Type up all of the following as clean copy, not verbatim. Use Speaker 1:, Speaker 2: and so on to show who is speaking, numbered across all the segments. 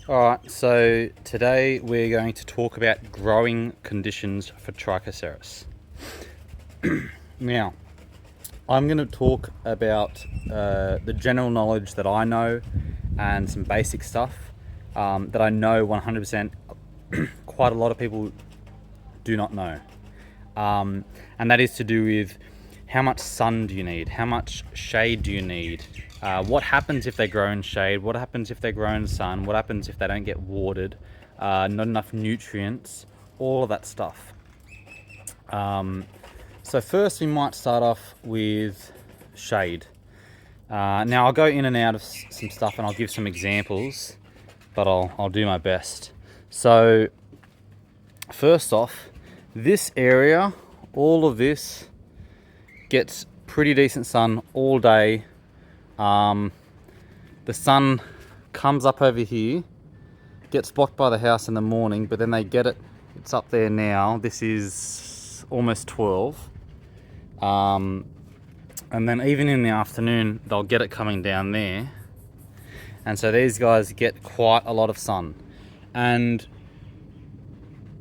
Speaker 1: Alright, so today we're going to talk about growing conditions for Trichocereus. Now, I'm going to talk about the general knowledge that I know and some basic stuff that I know 100% quite a lot of people do not know. And that is to do with how much sun do you need? How much shade do you need? What happens if they grow in shade? What happens if they grow in sun? What happens if they don't get watered? Not enough nutrients, all of that stuff. So first we might start off with shade. Now I'll go in and out of some stuff and I'll give some examples, but I'll do my best. So first off, this area, all of this gets pretty decent sun all day. The sun comes up over here, gets blocked by the house in the morning, but then they get it, it's up there now. This is almost 12. And then even in the afternoon, they'll get it coming down there. And so these guys get quite a lot of sun. And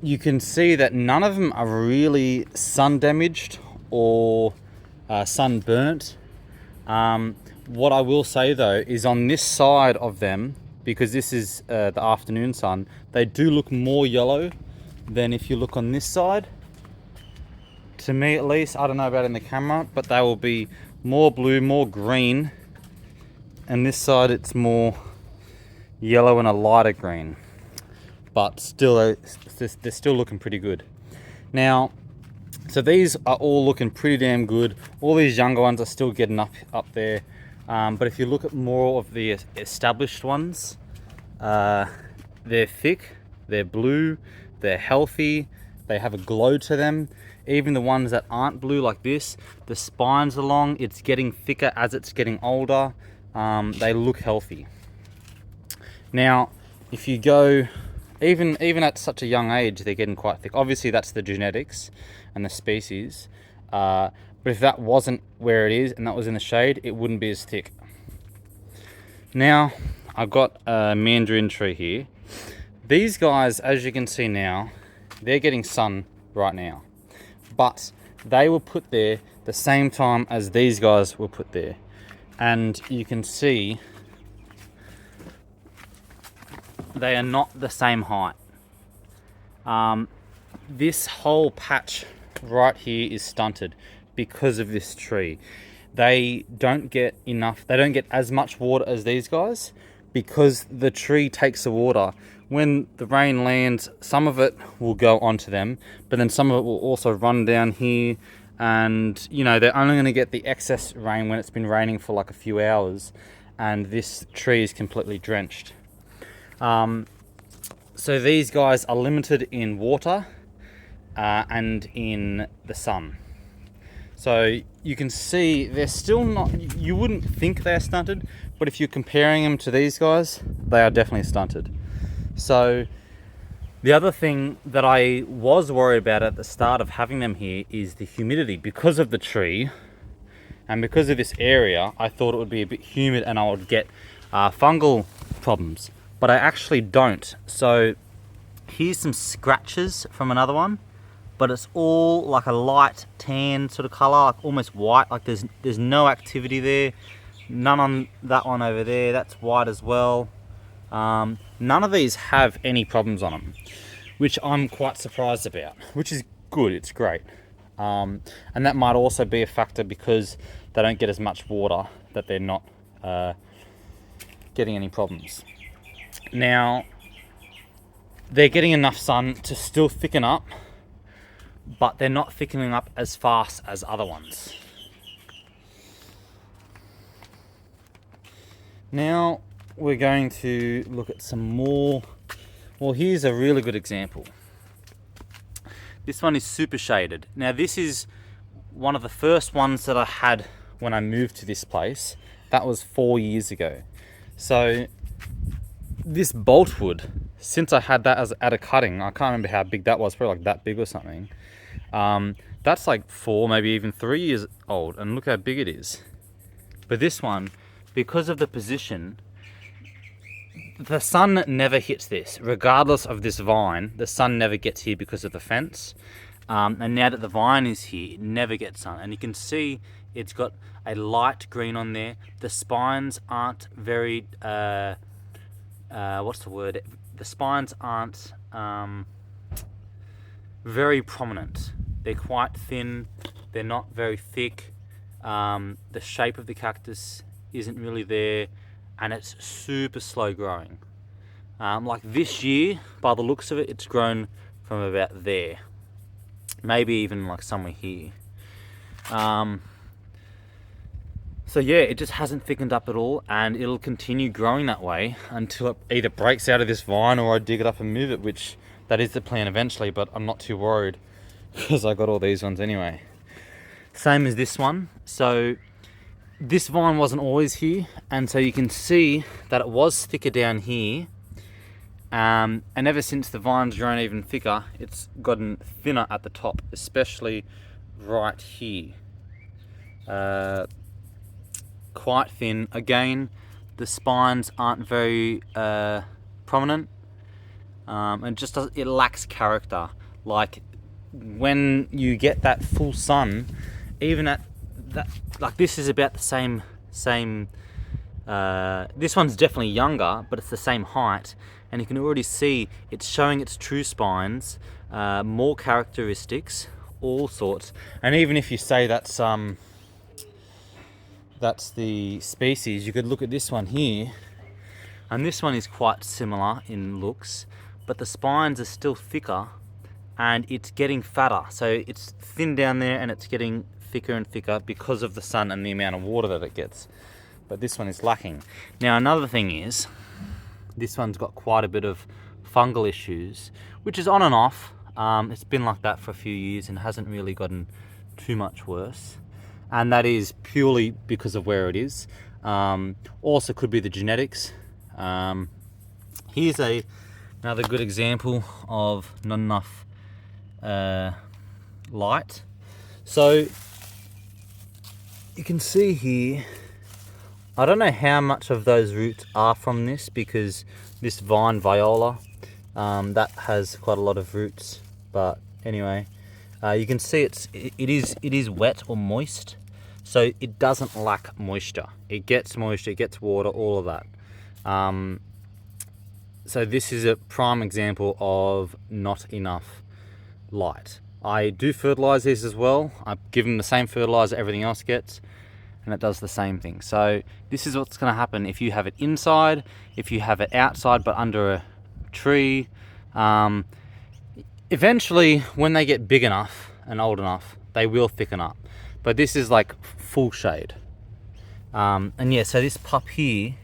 Speaker 1: you can see that none of them are really sun damaged or sunburnt. What I will say though is on this side of them, because this is the afternoon sun, they do look more yellow than if you look on this side. To me at least, I don't know about in the camera, but they will be more blue, more green, and this side it's more yellow and a lighter green. But still, they're still looking pretty good. Now, so these are all looking pretty damn good. All these younger ones are still getting up there. But if you look at more of the established ones, they're thick, they're blue, they're healthy, they have a glow to them. Even the ones that aren't blue like this, the spines are long, it's getting thicker as it's getting older. They look healthy. Now, if you go, even at such a young age, they're getting quite thick. Obviously, that's the genetics and the species. But if that wasn't where it is and that was in the shade, it wouldn't be as thick. Now, I've got a mandarin tree here. These guys, as you can see now, they're getting sun right now. But they were put there the same time as these guys were put there. And you can see they are not the same height. This whole patch right here is stunted because of this tree. They don't get as much water as these guys because the tree takes the water. When the rain lands, some of it will go onto them, but then some of it will also run down here, and you know, they're only going to get the excess rain when it's been raining for like a few hours, and this tree is completely drenched. So these guys are limited in water and in the sun. So you can see they're still not, you wouldn't think they're stunted, but if you're comparing them to these guys, they are definitely stunted. So the other thing that I was worried about at the start of having them here is the humidity. Because of the tree and because of this area, I thought it would be a bit humid and I would get fungal problems, but I actually don't. So here's some scratches from another one, but it's all like a light tan sort of color, like almost white, like there's no activity there. None on that one over there, that's white as well. None of these have any problems on them, which I'm quite surprised about, which is good, it's great. And that might also be a factor because they don't get as much water, that they're not getting any problems. Now, they're getting enough sun to still thicken up, but they're not thickening up as fast as other ones. Now we're going to look at some more. Well, here's a really good example. This one is super shaded. Now this is one of the first ones that I had when I moved to this place. That was 4 years ago. So this boltwood, since I had that as at a cutting, I can't remember how big that was, probably like that big or something. That's like 4, maybe even 3 years old, and look how big it is. But this one, because of the position, the sun never hits this. Regardless of this vine, the sun never gets here because of the fence. And now that the vine is here, it never gets sun. And you can see it's got a light green on there. The spines aren't very, what's the word? The spines aren't very prominent. They're quite thin. They're not very thick. The shape of the cactus isn't really there, and it's super slow growing. Like this year, by the looks of it, it's grown from about there, maybe even like somewhere here. So yeah, it just hasn't thickened up at all, and it'll continue growing that way until it either breaks out of this vine or I dig it up and move it, which that is the plan eventually, but I'm not too worried because I got all these ones anyway. Same as this one. So this vine wasn't always here, and so you can see that it was thicker down here, and ever since the vine's grown even thicker, it's gotten thinner at the top, especially right here. Quite thin. Again, the spines aren't very prominent, and just it lacks character. Like when you get that full sun, even at that, like this is about the same. This one's definitely younger, but it's the same height, and you can already see it's showing its true spines, more characteristics, all sorts. And even if you say that's the species, you could look at this one here, and this one is quite similar in looks, but the spines are still thicker and it's getting fatter. So it's thin down there and it's getting thicker and thicker because of the sun and the amount of water that it gets. But this one is lacking. Now another thing is, this one's got quite a bit of fungal issues, which is on and off. It's been like that for a few years and hasn't really gotten too much worse. And that is purely because of where it is. Also could be the genetics. Here's another good example of not enough light. So you can see here, I don't know how much of those roots are from this, because this vine viola, that has quite a lot of roots. But anyway, you can see it is wet or moist. So it doesn't lack moisture. It gets moisture, it gets water, all of that. So this is a prime example of not enough light. I do fertilize these as well. I give them the same fertilizer everything else gets, and it does the same thing. So this is what's going to happen if you have it inside, if you have it outside but under a tree. Eventually, when they get big enough and old enough, they will thicken up. But this is like full shade. And yeah, so this pup here,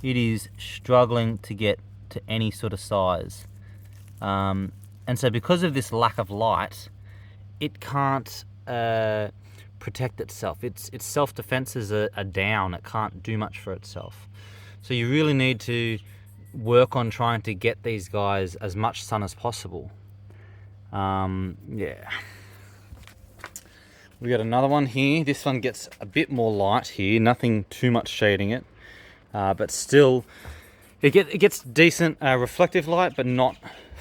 Speaker 1: it is struggling to get to any sort of size. And so because of this lack of light, it can't protect itself. Its self-defenses are down. It can't do much for itself. So you really need to work on trying to get these guys as much sun as possible. Yeah. We got another one here. This one gets a bit more light here, nothing too much shading it, but still it gets decent reflective light, but not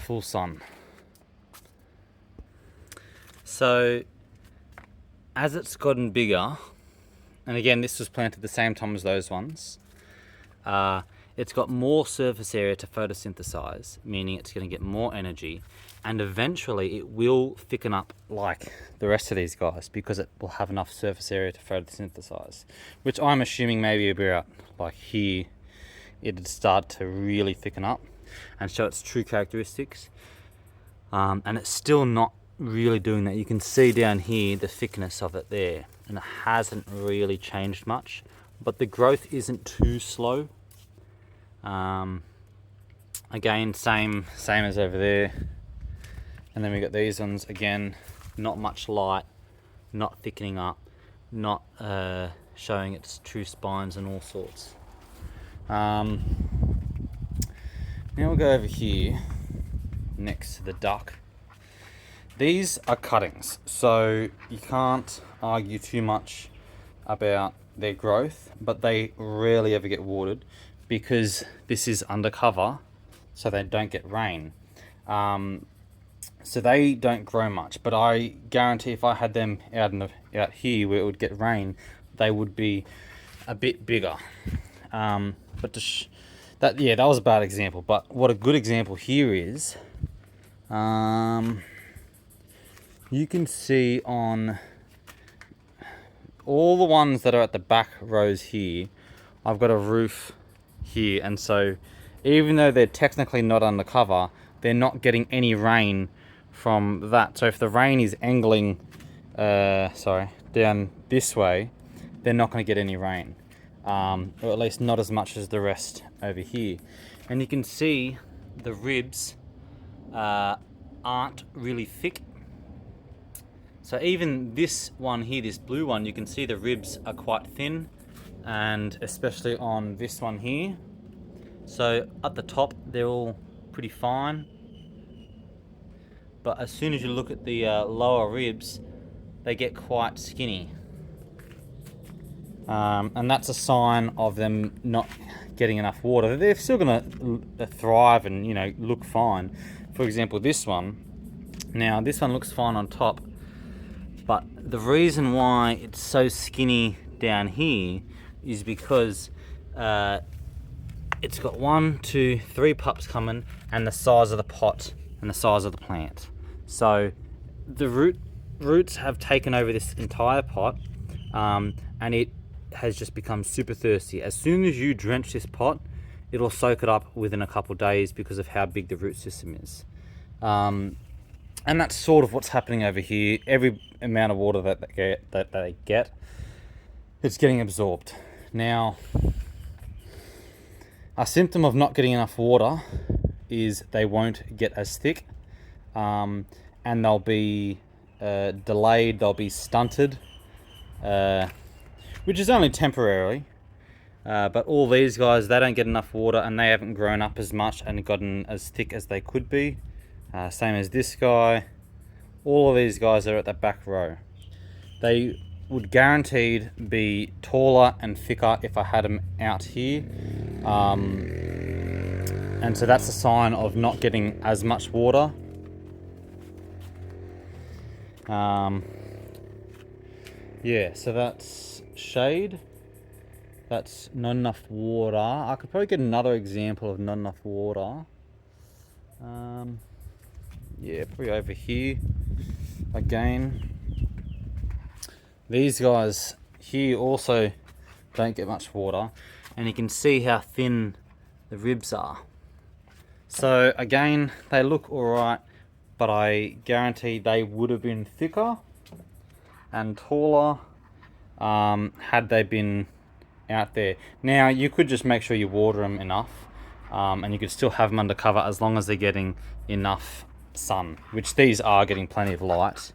Speaker 1: full sun. So as it's gotten bigger, and again this was planted the same time as those ones, it's got more surface area to photosynthesize, meaning it's going to get more energy, and eventually it will thicken up like the rest of these guys because it will have enough surface area to photosynthesize, which I'm assuming maybe about like here it'd start to really thicken up and show its true characteristics. And it's still not really doing that. You can see down here the thickness of it there, and it hasn't really changed much, but the growth isn't too slow. Again, same as over there. And then we got these ones again, not much light, not thickening up, not showing its true spines and all sorts. Now we'll go over here next to the duck. These are cuttings, so you can't argue too much about their growth, but they rarely ever get watered because this is undercover, so they don't get rain. So they don't grow much, but I guarantee if I had them out here where it would get rain, they would be a bit bigger. But that was a bad example. But what a good example here is, you can see on all the ones that are at the back rows here, I've got a roof here, and so even though they're technically not undercover, they're not getting any rain from that. So if the rain is angling down this way, they're not going to get any rain, or at least not as much as the rest over here. And you can see the ribs aren't really thick. So even this one here, this blue one, you can see the ribs are quite thin, and especially on this one here. So at the top, they're all pretty fine. But as soon as you look at the lower ribs, they get quite skinny. And that's a sign of them not getting enough water. They're still going to thrive and, you know, look fine. For example, this one. Now, this one looks fine on top, but the reason why it's so skinny down here is because it's got 1, 2, 3 pups coming, and the size of the pot and the size of the plant. So the roots have taken over this entire pot, and it has just become super thirsty. As soon as you drench this pot, it'll soak it up within a couple of days because of how big the root system is. And that's sort of what's happening over here. Every amount of water that they get, it's getting absorbed. Now, a symptom of not getting enough water is they won't get as thick, and they'll be delayed, they'll be stunted, which is only temporarily. But all these guys, they don't get enough water, and they haven't grown up as much and gotten as thick as they could be. Same as this guy. All of these guys are at the back row. They would guaranteed be taller and thicker if I had them out here. And so that's a sign of not getting as much water. Yeah, so that's shade. That's not enough water. I could probably get another example of not enough water. Yeah, probably over here. Again, these guys here also don't get much water, and you can see how thin the ribs are. So again, they look alright, but I guarantee they would have been thicker and taller had they been out there. Now, you could just make sure you water them enough, and you could still have them under cover as long as they're getting enough sun, which these are getting plenty of light,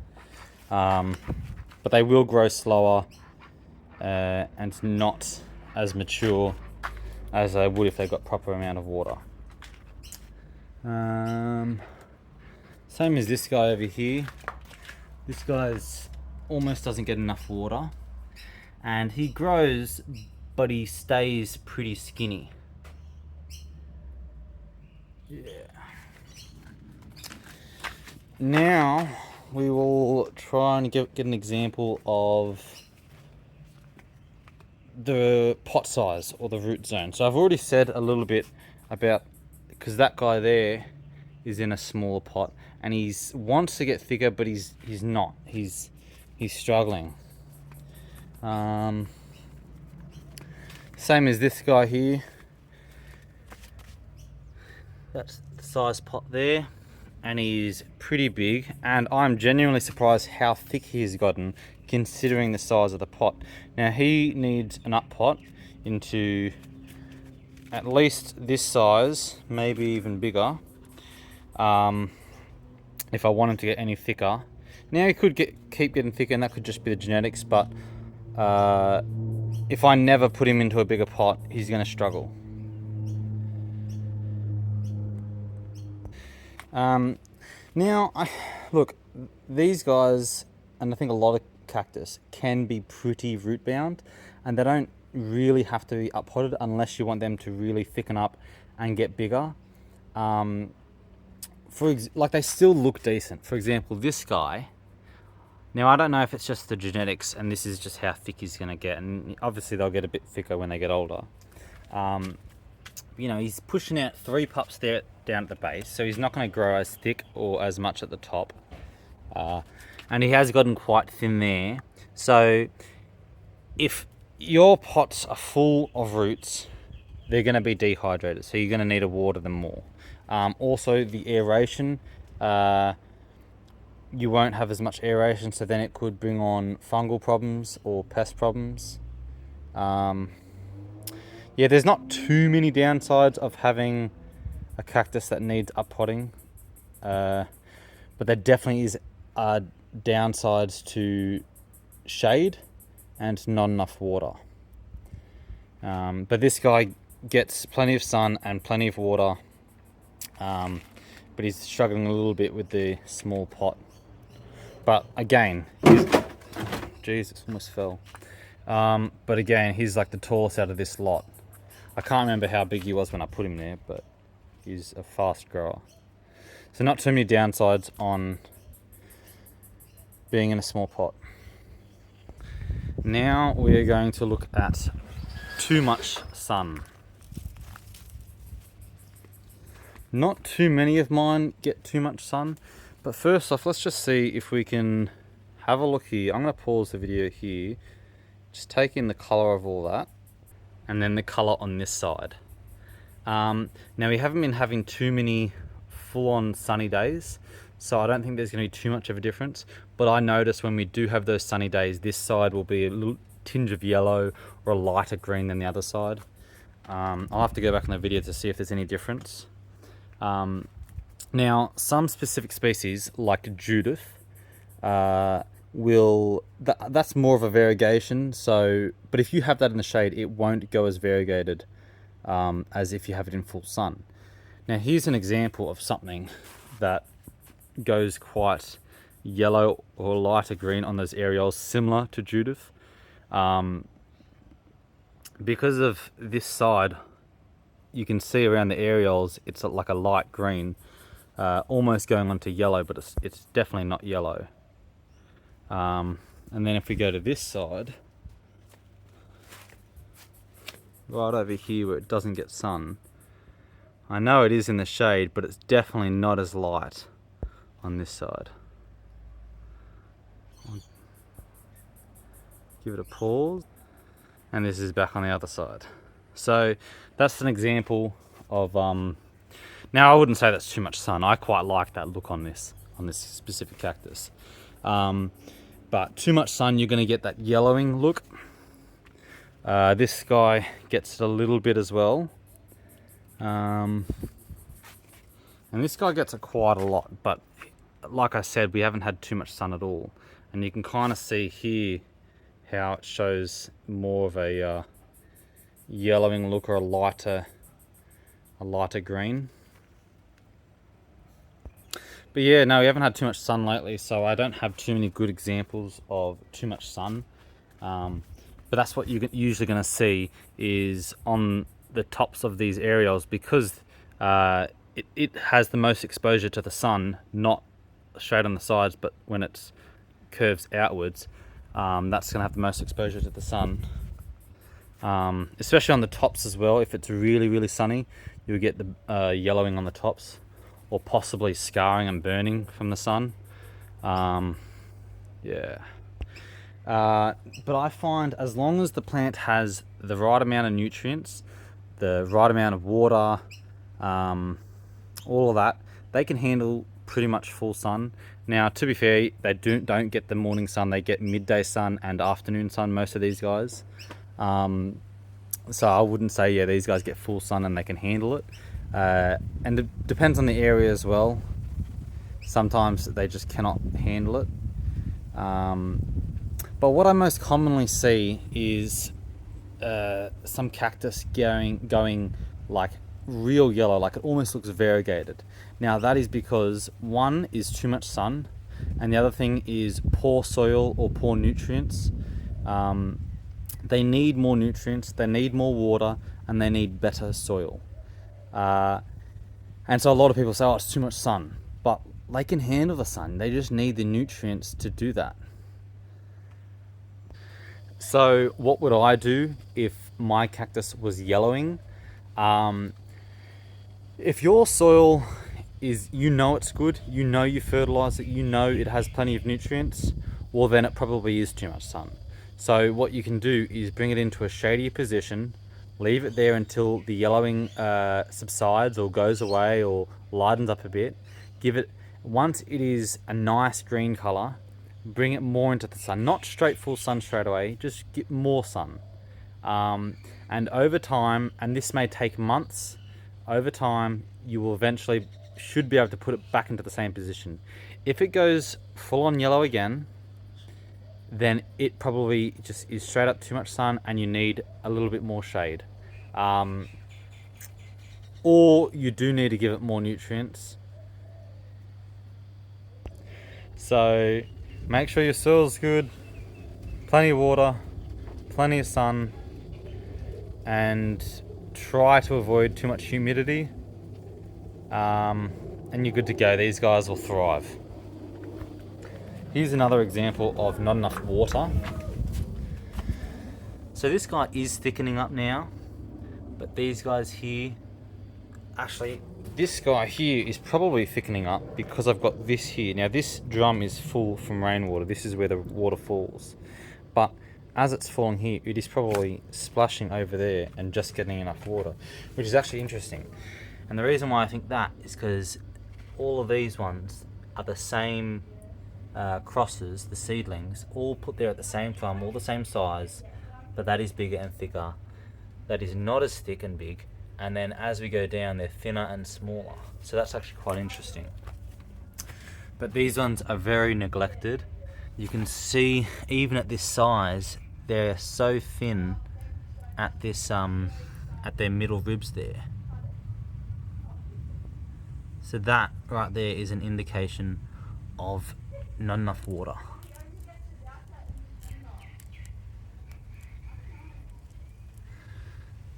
Speaker 1: but they will grow slower and not as mature as they would if they got proper amount of water. Same as this guy over here. This guy's almost doesn't get enough water, and he grows, but he stays pretty skinny. Yeah. Now we will try and get an example of the pot size or the root zone. So I've already said a little bit about, because that guy there is in a smaller pot and he's wants to get thicker, but he's not. He's struggling. Same as this guy here. That's the size pot there, and he's pretty big, and I'm genuinely surprised how thick he's gotten considering the size of the pot. Now he needs an up pot into at least this size, maybe even bigger, if I want him to get any thicker. Now he could keep getting thicker, and that could just be the genetics, but if I never put him into a bigger pot, he's going to struggle. Now, look, these guys, and I think a lot of cactus, can be pretty root bound, and they don't really have to be up-potted unless you want them to really thicken up and get bigger. Like, they still look decent. For example, this guy. Now, I don't know if it's just the genetics and this is just how thick he's going to get, and obviously they'll get a bit thicker when they get older. You know, he's pushing out 3 pups there down at the base, so he's not going to grow as thick or as much at the top. And he has gotten quite thin there. So if your pots are full of roots, they're going to be dehydrated, so you're going to need to water them more. Also, the aeration, you won't have as much aeration, so then it could bring on fungal problems or pest problems. Yeah, there's not too many downsides of having a cactus that needs up-potting, but there definitely is downsides to shade and not enough water. But this guy gets plenty of sun and plenty of water, but he's struggling a little bit with the small pot. But again, Jesus, almost fell. But again, he's like the tallest out of this lot. I can't remember how big he was when I put him there, but he's a fast grower. So not too many downsides on being in a small pot. Now we're going to look at too much sun. Not too many of mine get too much sun, but first off, let's just see if we can have a look here. I'm going to pause the video here, just take in the color of all that, and then the color on this side. Now, we haven't been having too many full-on sunny days, so I don't think there's going to be too much of a difference, but I notice when we do have those sunny days, this side will be a little tinge of yellow or a lighter green than the other side. I'll have to go back in the video to see if there's any difference. Now, some specific species, like Judith, that's more of a variegation. So, but if you have that in the shade, it won't go as variegated as if you have it in full sun. Now, here's an example of something that goes quite yellow or lighter green on those areoles, similar to Judith. Because of this side, you can see around the areoles, it's like a light green, almost going on to yellow, but it's definitely not yellow. And then if we go to this side, right over here where it doesn't get sun, I know it is in the shade, but it's definitely not as light on this side. I'll give it a pause, and this is back on the other side. So that's an example of, now I wouldn't say that's too much sun. I quite like that look on this specific cactus. But too much sun, you're going to get that yellowing look. This guy gets it a little bit as well. And this guy gets it quite a lot, but like I said, we haven't had too much sun at all. And you can kind of see here how it shows more of a yellowing look, or a lighter green. But yeah, no, we haven't had too much sun lately, so I don't have too many good examples of too much sun. But that's what you're usually going to see is on the tops of these areoles, because it has the most exposure to the sun, not straight on the sides, but when it curves outwards, that's going to have the most exposure to the sun. Especially on the tops as well. If it's really, really sunny, you'll get the yellowing on the tops, or possibly scarring and burning from the sun. Yeah. But I find as long as the plant has the right amount of nutrients, the right amount of water, all of that, they can handle pretty much full sun. Now, to be fair, they don't get the morning sun. They get midday sun and afternoon sun, most of these guys. So I wouldn't say, yeah, these guys get full sun and they can handle it. And it depends on the area as well. Sometimes they just cannot handle it. But what I most commonly see is some cactus going like real yellow, like it almost looks variegated. Now that is because one is too much sun, and the other thing is poor soil or poor nutrients. they need more nutrients, they need more water, and they need better soil. And so a lot of people say, oh, it's too much sun. But they can handle the sun. They just need the nutrients to do that. So what would I do if my cactus was yellowing? If your soil is, you know it's good, you know you fertilize it, you know it has plenty of nutrients, well then it probably is too much sun. So what you can do is bring it into a shadier position, leave it there until the yellowing subsides or goes away or lightens up a bit. Give it, once it is a nice green color, bring it more into the sun. Not straight full sun straight away, just get more sun. And over time, and this may take months, over time you will eventually should be able to put it back into the same position. If it goes full on yellow again, then it probably just is straight up too much sun and you need a little bit more shade. Or you do need to give it more nutrients. So make sure your soil's good, plenty of water, plenty of sun, and try to avoid too much humidity. And you're good to go. These guys will thrive. Here's another example of not enough water. So this guy is thickening up now, but these guys here, actually this guy here is probably thickening up because I've got this here. Now this drum is full from rainwater. This is where the water falls. But as it's falling here, it is probably splashing over there and just getting enough water, which is actually interesting. And the reason why I think that is because all of these ones are the same crosses, the seedlings, all put there at the same time, all the same size, but that is bigger and thicker. That is not as thick and big. And then as we go down, they're thinner and smaller. So that's actually quite interesting. But these ones are very neglected. You can see even at this size, they're so thin at this at their middle ribs there. So that right there is an indication of not enough water.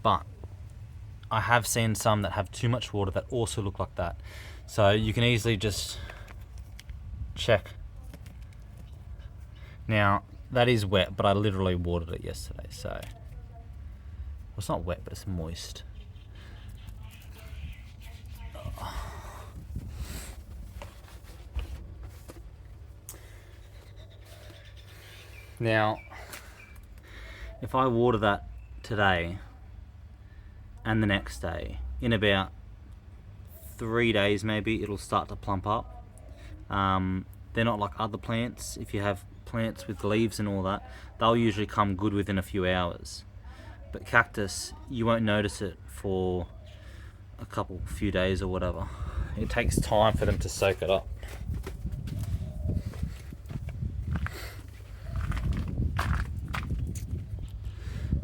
Speaker 1: But I have seen some that have too much water that also look like that. So you can easily just check. Now that is wet, but I literally watered it yesterday, so well, it's not wet, but it's moist. Now, if I water that today and the next day, in about 3 days maybe, it'll start to plump up. They're not like other plants. If you have plants with leaves and all that, they'll usually come good within a few hours. But cactus, you won't notice it for a few days or whatever. It takes time for them to soak it up.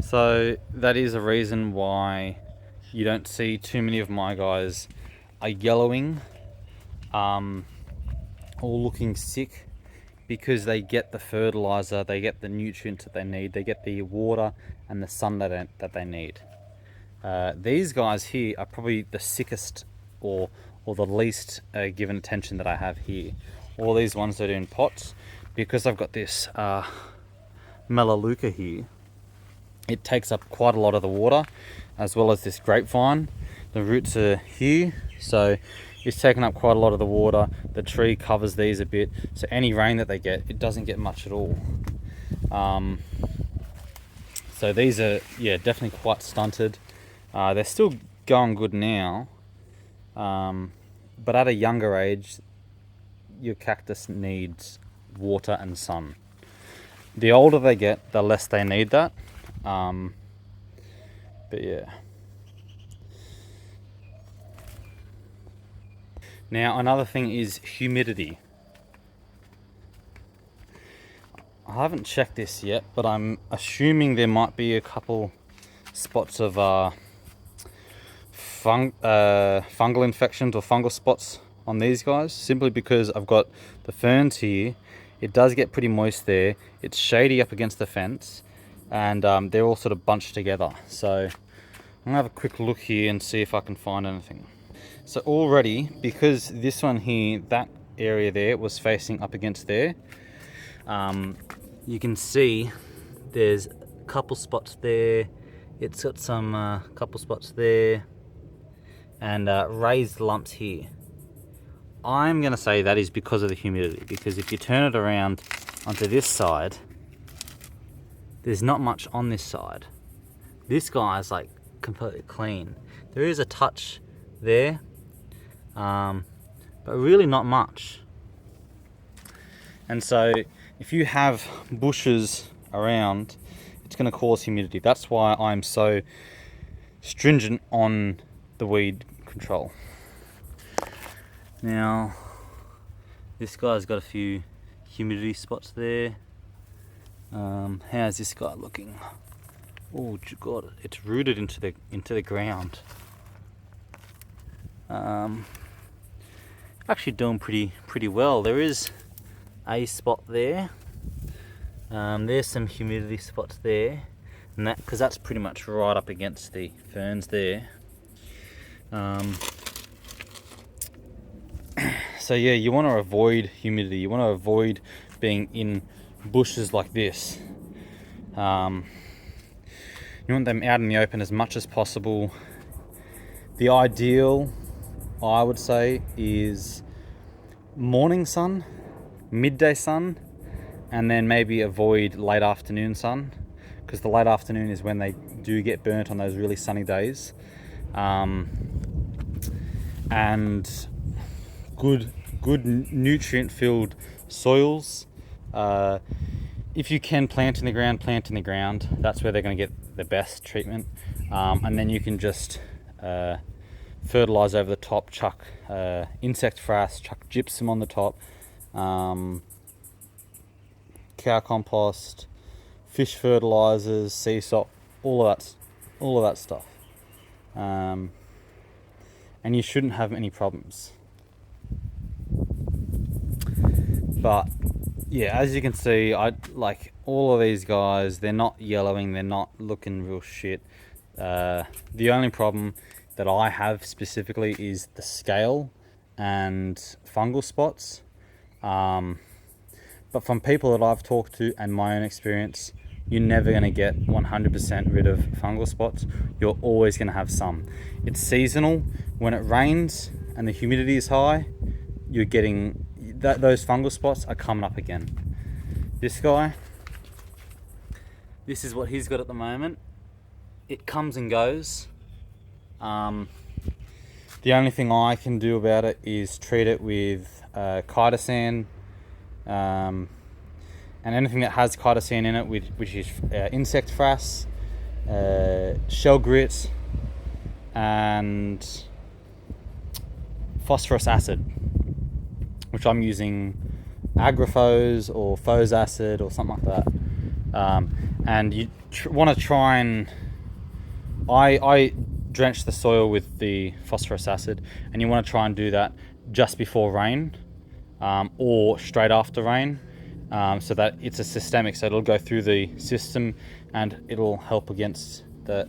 Speaker 1: So that is a reason why you don't see too many of my guys are yellowing or looking sick, because they get the fertilizer, they get the nutrients that they need, they get the water and the sun that they need. These guys here are probably the sickest or the least given attention that I have here. All these ones that are in pots, because I've got this Melaleuca here. It takes up quite a lot of the water, as well as this grapevine. The roots are here, so it's taking up quite a lot of the water. The tree covers these a bit, so any rain that they get, it doesn't get much at all. So these are, yeah, definitely quite stunted. They're still going good now, but at a younger age, your cactus needs water and sun. The older they get, the less they need that. But yeah. Now another thing is humidity. I haven't checked this yet, but I'm assuming there might be a couple spots of fungal infections or fungal spots on these guys, simply because I've got the ferns here. It does get pretty moist there. It's shady up against the fence. and they're all sort of bunched together. So I'm gonna have a quick look here and see if I can find anything. So already, because this one here, that area there was facing up against there, you can see there's a couple spots there. It's got some couple spots there, and raised lumps here. I'm gonna say that is because of the humidity, because if you turn it around onto this side, there's not much on this side. This guy is like completely clean. There is a touch there, but really not much. And so if you have bushes around, it's going to cause humidity. That's why I'm so stringent on the weed control. Now, this guy's got a few humidity spots there. How's this guy looking? Oh God, it's rooted into the ground. Actually doing pretty well. There is a spot there. There's some humidity spots there, and that because that's pretty much right up against the ferns there. So yeah, you want to avoid humidity. You want to avoid being in bushes like this. You want them out in the open as much as possible. The ideal, I would say, is morning sun, midday sun, and then maybe avoid late afternoon sun, because the late afternoon is when they do get burnt on those really sunny days. And good nutrient filled soils. If you can plant in the ground. That's where they're going to get the best treatment. And then you can just fertilize over the top, chuck insect frass, chuck gypsum on the top, cow compost, fish fertilizers, sea salt, all of that stuff. And you shouldn't have any problems. But yeah, as you can see, I like all of these guys. They're not yellowing. They're not looking real shit. The only problem that I have specifically is the scale and fungal spots. But from people that I've talked to and my own experience, you're never going to get 100% rid of fungal spots. You're always going to have some. It's seasonal. When it rains and the humidity is high, you're getting those fungal spots are coming up again. This guy, this is what he's got at the moment. It comes and goes. The only thing I can do about it is treat it with chitosan, and anything that has chitosan in it, which is insect frass, shell grit, and phosphorus acid, which I'm using Agrifos or Fos acid or something like that. And you want to try and I drench the soil with the phosphorus acid, and you want to try and do that just before rain, or straight after rain, so that it's a systemic, so it'll go through the system and it'll help against the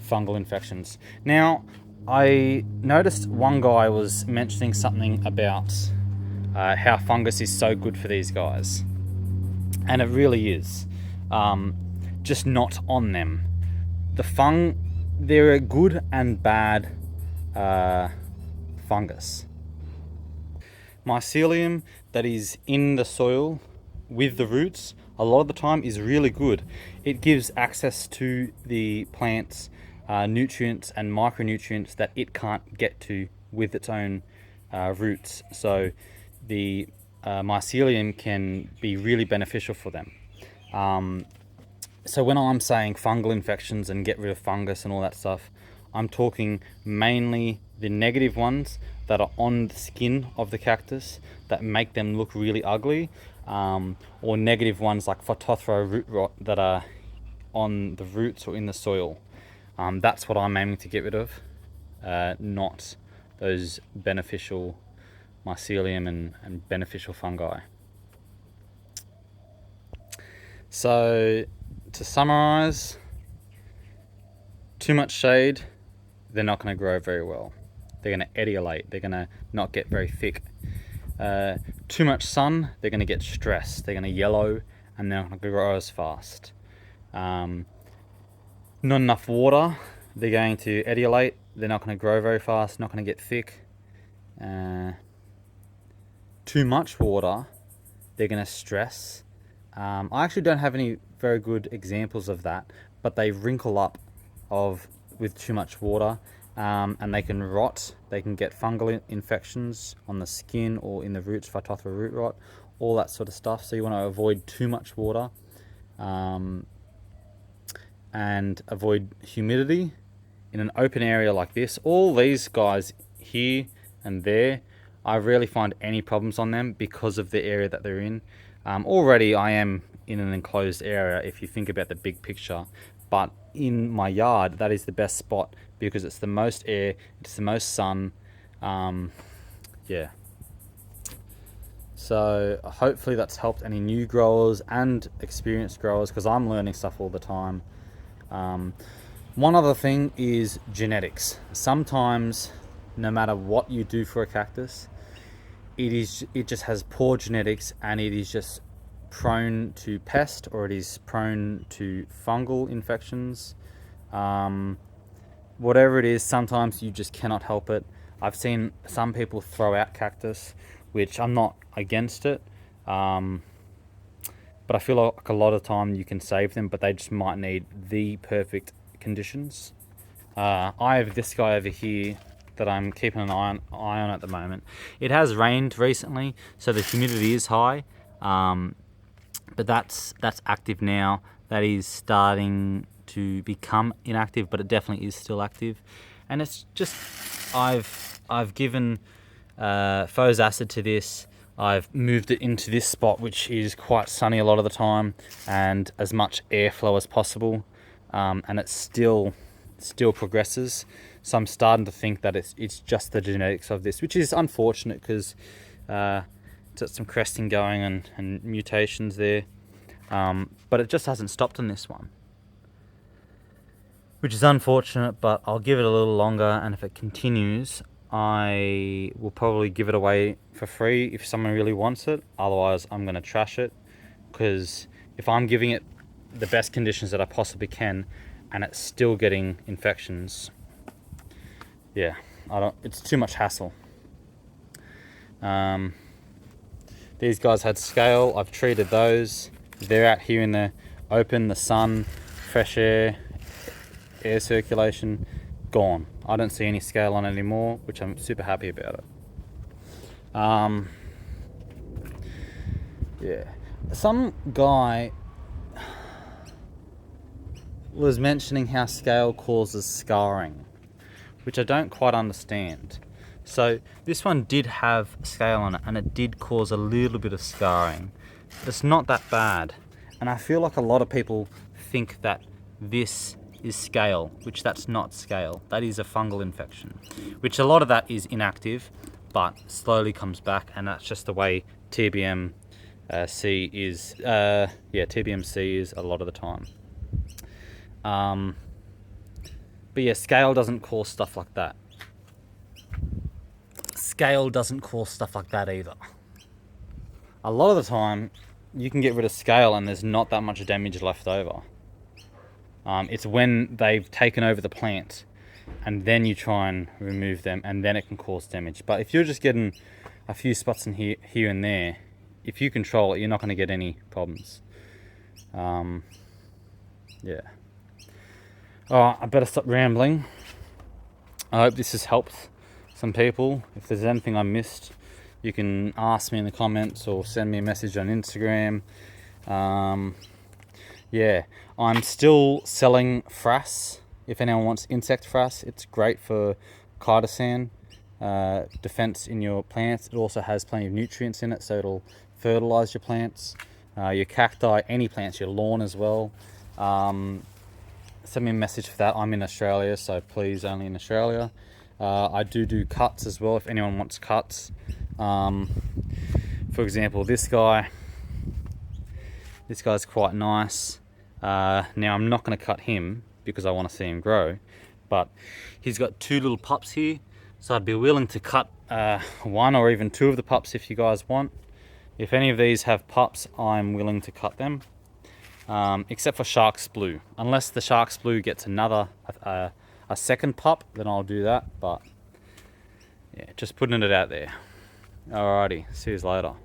Speaker 1: fungal infections. Now, I noticed one guy was mentioning something about how fungus is so good for these guys, and it really is, just not on them. They're a good and bad fungus. Mycelium that is in the soil with the roots, a lot of the time is really good. It gives access to the plants nutrients and micronutrients that it can't get to with its own roots. So the mycelium can be really beneficial for them. So when I'm saying fungal infections and get rid of fungus and all that stuff, I'm talking mainly the negative ones that are on the skin of the cactus that make them look really ugly, or negative ones like Phytophthora root rot that are on the roots or in the soil. That's what I'm aiming to get rid of, not those beneficial mycelium and beneficial fungi. So to summarize, too much shade, they're not going to grow very well. They're going to etiolate. They're going to not get very thick. Too much sun, they're going to get stressed. They're going to yellow and they're not going to grow as fast. Not enough water, they're going to etiolate. They're not going to grow very fast, not going to get thick. Too much water, they're going to stress. I actually don't have any very good examples of that, but they wrinkle up with too much water, and they can rot. They can get fungal infections on the skin or in the roots, Phytophthora root rot, all that sort of stuff. So you want to avoid too much water, and avoid humidity in an open area like this. All these guys here and there, I rarely find any problems on them because of the area that they're in. Already I am in an enclosed area if you think about the big picture, but in my yard that is the best spot because it's the most air, it's the most sun. Yeah. So hopefully that's helped any new growers and experienced growers, because I'm learning stuff all the time. One other thing is genetics. Sometimes, no matter what you do for a cactus, it just has poor genetics and it is just prone to pest, or it is prone to fungal infections. Whatever it is, sometimes you just cannot help it. I've seen some people throw out cactus, which I'm not against it. But I feel like a lot of time you can save them, but they just might need the perfect conditions. I have this guy over here that I'm keeping an eye on at the moment. It has rained recently, so the humidity is high, but that's active now. That is starting to become inactive, but it definitely is still active. And it's just, I've given Fos acid to this. I've moved it into this spot, which is quite sunny a lot of the time, and as much airflow as possible, and it still progresses. So I'm starting to think that it's just the genetics of this, which is unfortunate because it's got some cresting going and mutations there, but it just hasn't stopped on this one, which is unfortunate. But I'll give it a little longer, and if it continues, I will probably give it away for free if someone really wants it. Otherwise, I'm going to trash it, because if I'm giving it the best conditions that I possibly can and it's still getting infections, yeah, it's too much hassle. These guys had scale. I've treated those. They're out here in the open, the sun, fresh air circulation, gone. I don't see any scale on it anymore, which I'm super happy about it. Yeah. Some guy was mentioning how scale causes scarring, which I don't quite understand. So this one did have scale on it, and it did cause a little bit of scarring. But it's not that bad. And I feel like a lot of people think that this is scale, which that's not scale. That is a fungal infection, which a lot of that is inactive, but slowly comes back, and that's just the way TBMC is. TBMC is a lot of the time. But yeah, scale doesn't cause stuff like that. Scale doesn't cause stuff like that either. A lot of the time, you can get rid of scale and there's not that much damage left over. It's when they've taken over the plant and then you try and remove them, and then it can cause damage. But if you're just getting a few spots in here and there, if you control it, you're not going to get any problems. Yeah. Alright, I better stop rambling. I hope this has helped some people. If there's anything I missed, you can ask me in the comments or send me a message on Instagram. Yeah, I'm still selling frass. If anyone wants insect frass, it's great for chitosan defense in your plants. It also has plenty of nutrients in it, so it'll fertilize your plants, your cacti, any plants, your lawn as well. Send me a message for that. I'm in Australia, so please, only in Australia. I do cuts as well if anyone wants cuts. For example, this guy This guy's quite nice. Now I'm not going to cut him because I want to see him grow, but he's got 2 little pups here, so I'd be willing to cut 1 or even 2 of the pups if you guys want. If any of these have pups, I'm willing to cut them, except for Shark's Blue. Unless the Shark's Blue gets another a second pup, then I'll do that. But yeah, just putting it out there. Alrighty, see you later.